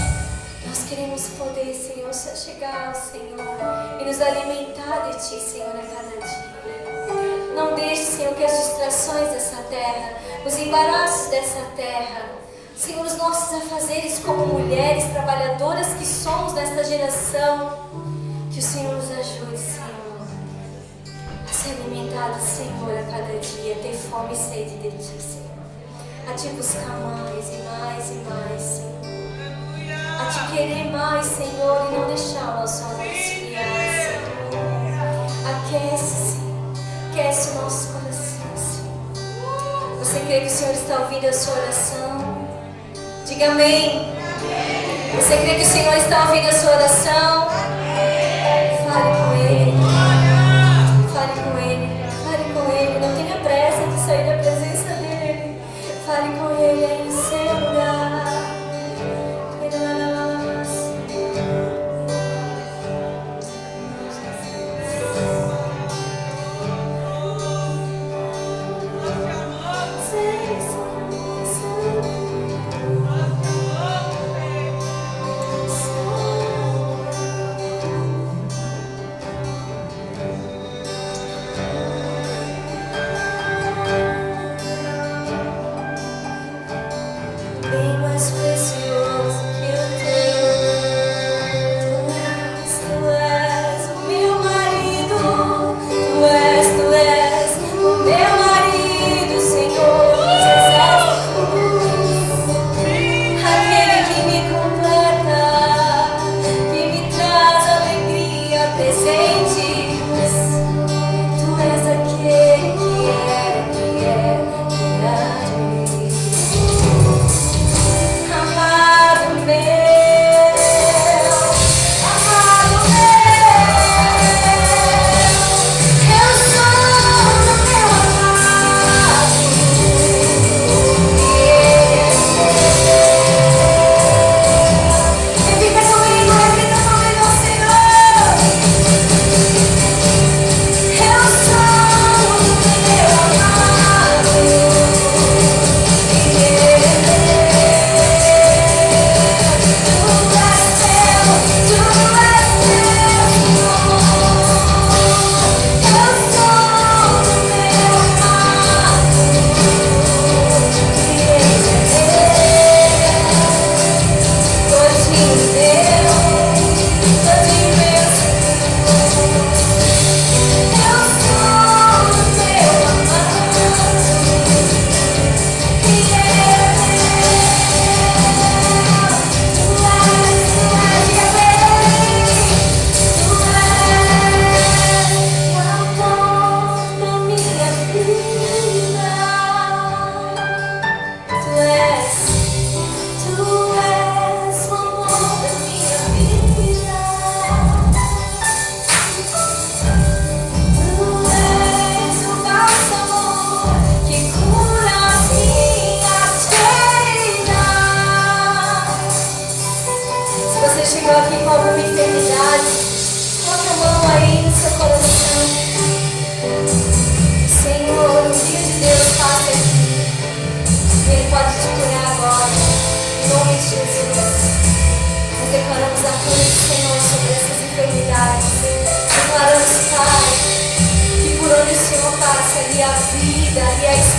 Nós queremos poder, Senhor, se achegar ao Senhor e nos alimentar de Ti, Senhor, a cada dia. Não deixe, Senhor, que as distrações dessa terra, os embaraços dessa terra, Senhor, os nossos afazeres como mulheres trabalhadoras que somos nesta geração, que o Senhor nos ajude, Senhor, a ser alimentado, Senhor, a cada dia, ter fome e sede de Ti, Senhor. A Te buscar mais e mais e mais, Senhor. A Te querer mais, Senhor, e não deixar o nosso amor esfriar, Senhor. Aquece, Senhor. Aquece o nosso coração, Senhor. Você crê que o Senhor está ouvindo a sua oração? Diga amém. Você crê que o Senhor está ouvindo a sua oração? Fale com Ele.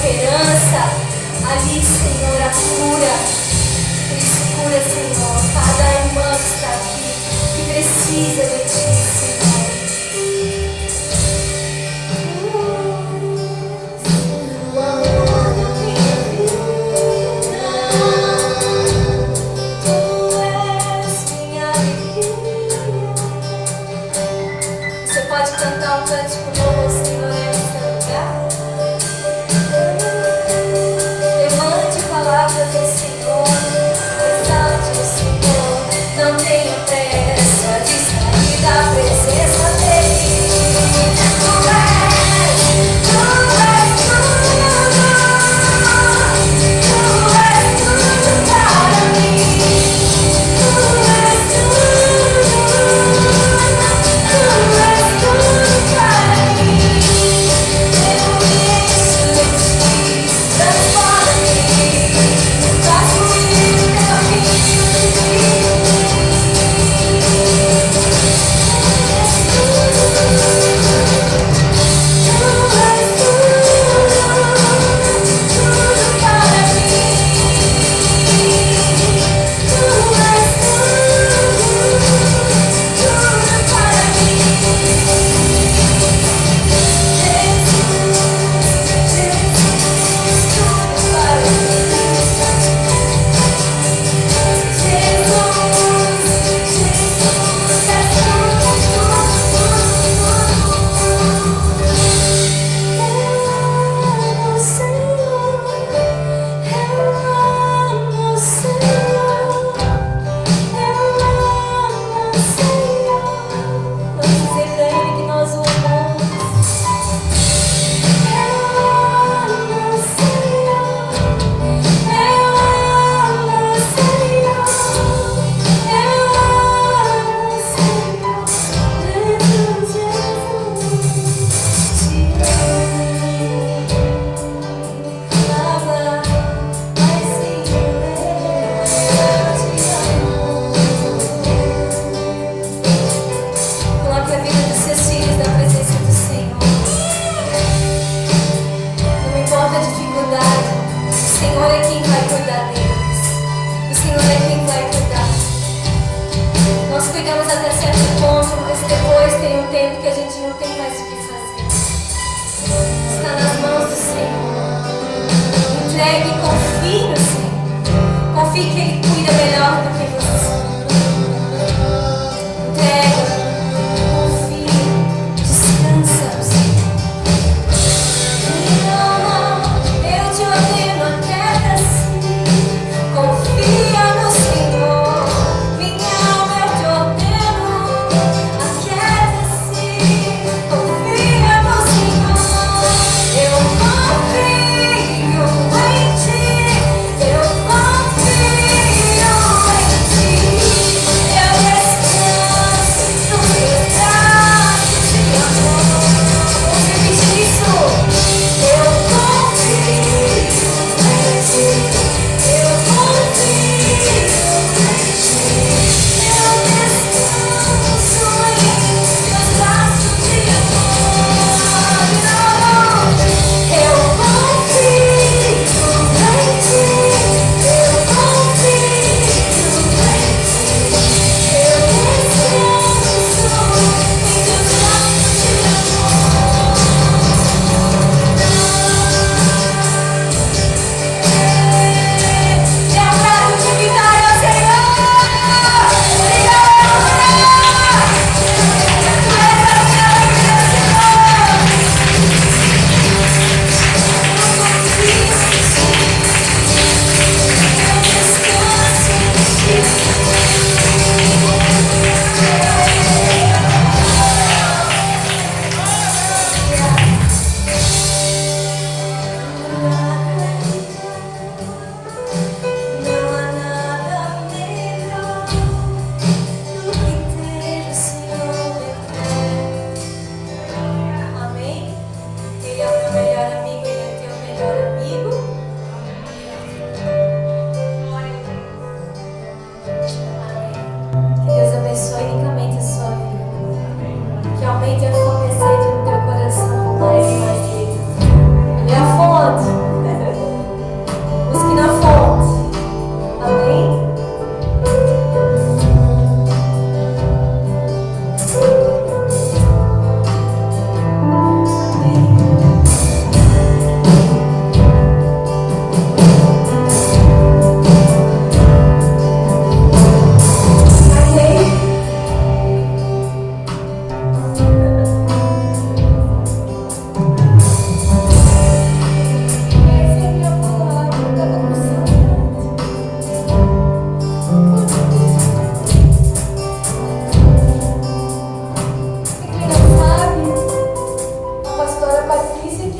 esperança. Ali, Senhor, a cura. Por isso, cura, Senhor, cada irmã que está aqui, que precisa de Ti, Senhor. Você pode cantar um cântico novo ao Senhor nesse lugar? Levante palavras ao Senhor, exalte o Senhor, não tenha pressa de sair da presença dEle. Tu és tudo para mim, tu és tudo para mim. Eu me encho de Ti, transforma-me, faz fluir o caminho de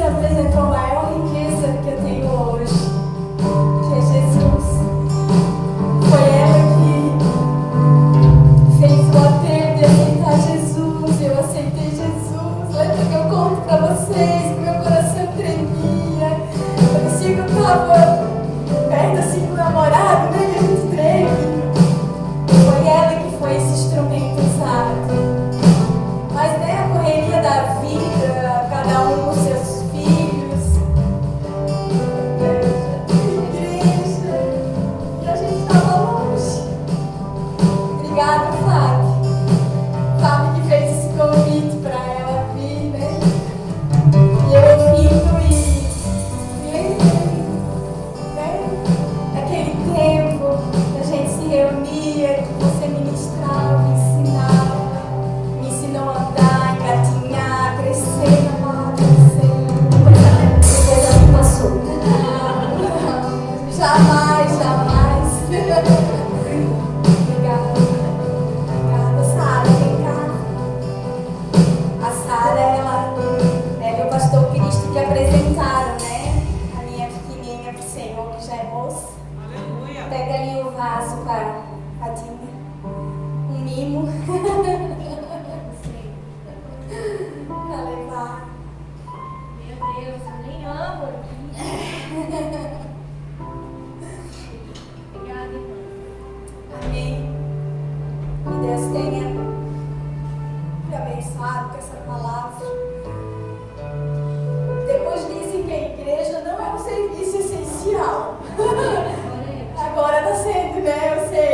apresentou a maior riqueza que eu tenho hoje, que é Jesus. Foi ela que fez o apelo de aceitar Jesus. Eu aceitei Jesus. Lembra que eu conto pra vocês que meu coração tremia? Parecia que eu estava perto assim do namorado, né? Que a gente treme. Foi ela que foi esse instrumento usado. Mas né, a correria da vida, cada um com seus filhos, igreja, e a gente estava longe. Obrigada, Fábio. Fábio que fez esse convite para ela vir, né? E eu ouvindo e lembrei, né? Daquele tempo que a gente se reunia, que você ministrava, ensinava, me ensinou a andar, engatinhar, crescer na palavra do Senhor. Coisa que passou. Jamais, jamais. Obrigada. Obrigada, Sara. Vem cá. A Sara, ela e o pastor Cristo que apresentaram, né? A minha pequenininha pro Senhor, que já é moça. Aleluia. Pega ali o vaso para a Dinha. Um mimo. Pra levar. Meu Deus, eu nem amo aqui. Obrigada, irmã. Amém. Que Deus tenha te abençoado com essa palavra. Depois dizem que a igreja não é um serviço essencial. Agora está sendo, né? Eu sei.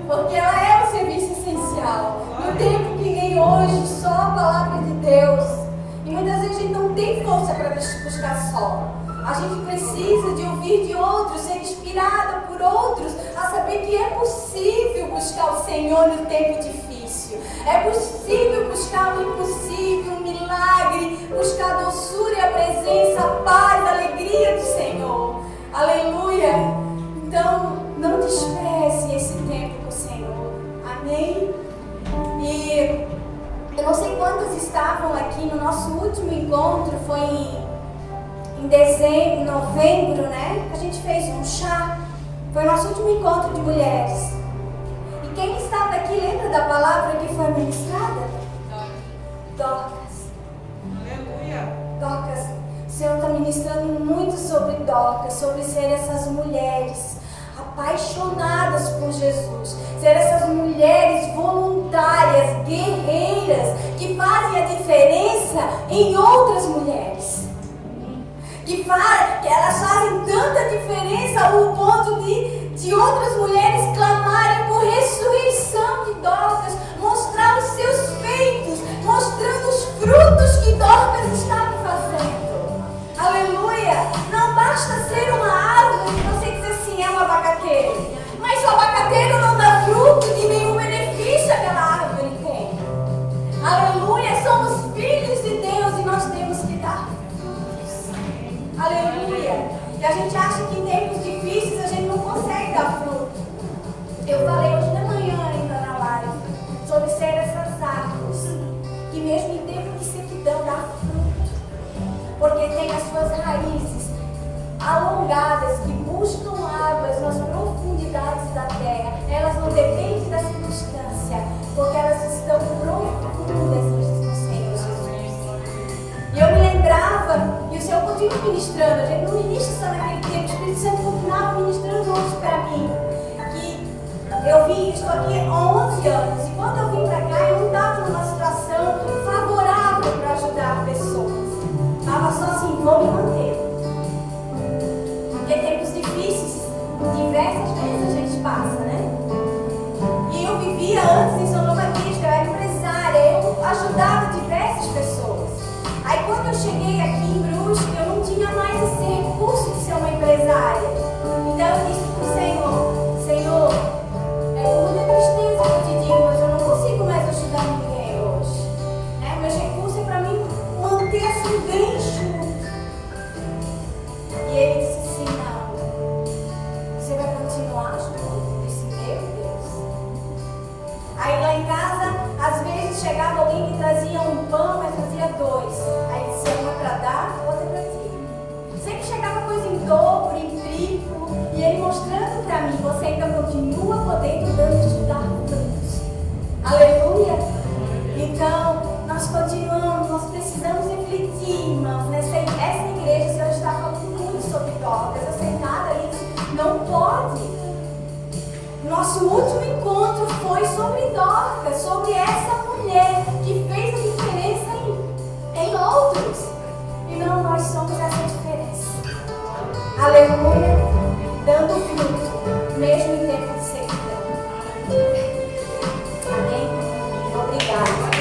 Porque ela é um serviço essencial. No tempo que nem hoje, só a palavra de Deus. E muitas vezes a gente não tem força para buscar só. A gente precisa de ouvir de outros, ser inspirada por outros, a saber que é possível buscar o Senhor no tempo difícil. É possível buscar o impossível, o milagre, buscar a doçura e a presença, a paz, a alegria do Senhor. Aleluia! Então, não despreze esse tempo com o Senhor. Amém? E eu não sei quantas estavam aqui no nosso último encontro, foi em dezembro, novembro, né? A gente fez um chá. Foi o nosso último encontro de mulheres. E quem estava aqui lembra da palavra que foi ministrada? Dorcas. Aleluia. Dorcas. O Senhor está ministrando muito sobre Dorcas, sobre ser essas mulheres apaixonadas por Jesus, ser essas mulheres voluntárias, guerreiras, que fazem a diferença em outras mulheres. Que elas fazem tanta diferença ao ponto de outras mulheres clamarem por ressurreição de Dorcas, mostrar os seus feitos, mostrando os frutos que Dorcas estava fazendo. Aleluia! Não basta ser uma árvore que você diz assim, é um abacateiro. Mas o abacateiro não dá fruto de nenhum benefício aquela árvore tem. Aleluia! Somos filhos de Deus e nós temos que dar frutos. Aleluia! E a gente acha que em tempos difíceis a gente não consegue dar fruto. Eu falei hoje de manhã ainda na live sobre ser essas árvores que mesmo em tempo de sequidão dá fruto. Porque tem as suas raízes alongadas que buscam águas nas profundidades da terra. Elas não dependem da circunstância, porque elas estão profundas no Senhor Jesus. E eu me lembrava, e o Senhor continua ministrando, a gente não ministra só naquele tempo, o Espírito Santo continuava ministrando hoje para mim. Que eu vi isso aqui há 11 anos, e quando eu vim para cá, eu não estava numa situação favorável para ajudar pessoas. Estava só assim, vou me manter. Porque tempos difíceis, diversas vezes a gente passa, né? E eu vivia antes em São João Batista, eu era empresária, eu ajudava diversas pessoas. Aí quando eu cheguei aqui em Brusque, eu não tinha mais esse recurso de ser uma empresária. Então eu disse para o Senhor, é com muita tristeza que eu te digo, mas eu não consigo mais ajudar ninguém hoje. Meus recursos é para mim manter assim bem enxuto. nosso último encontro foi sobre Dorcas, sobre essa mulher que fez a diferença em outros. E não, nós somos essa diferença. Aleluia, dando fruto, mesmo em tempo de sequidão. Amém? Obrigada.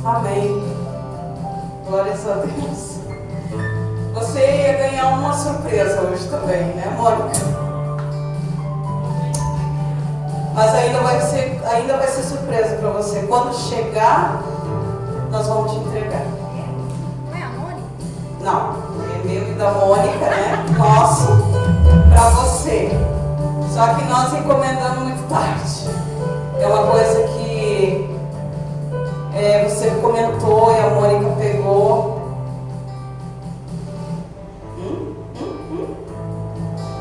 Amém. Glórias a Deus. Você ia ganhar uma surpresa hoje também, né, Mônica? Mas ainda vai ser surpresa para você. Quando chegar, nós vamos te entregar. Não é a Mônica? Não, é meu e da Mônica, né? Nosso, para você. Só que nós encomendamos muito tarde. É uma coisa que você comentou e a Mônica pegou.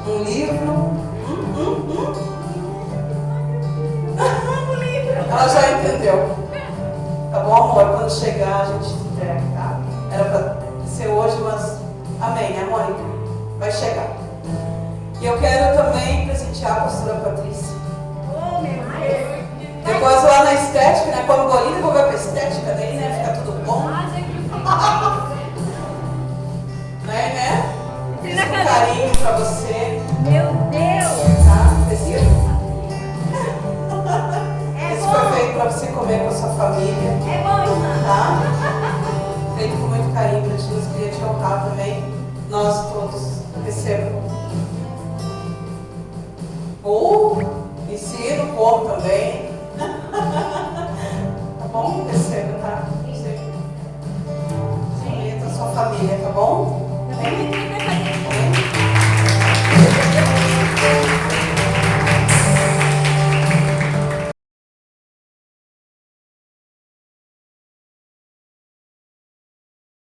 Um livro. Um livro. Ela já entendeu. Tá bom, amor? Quando chegar, a gente entrega, tá? Era para ser hoje, mas amém, né, Mônica? Vai chegar. E eu quero também presentear a pastora Patrícia. Oh, meu Deus. Depois lá na estética, né? Come bolinho, depois vai pra estética daí, né? Fica tudo bom. Né? Fiz um carinho pra você. Meu Deus. Tá? Esse foi feito pra você comer com a sua família. É bom, irmã. Tá? Feito com muito carinho pra ti, nós queria te honrar também. Nós todos recebemos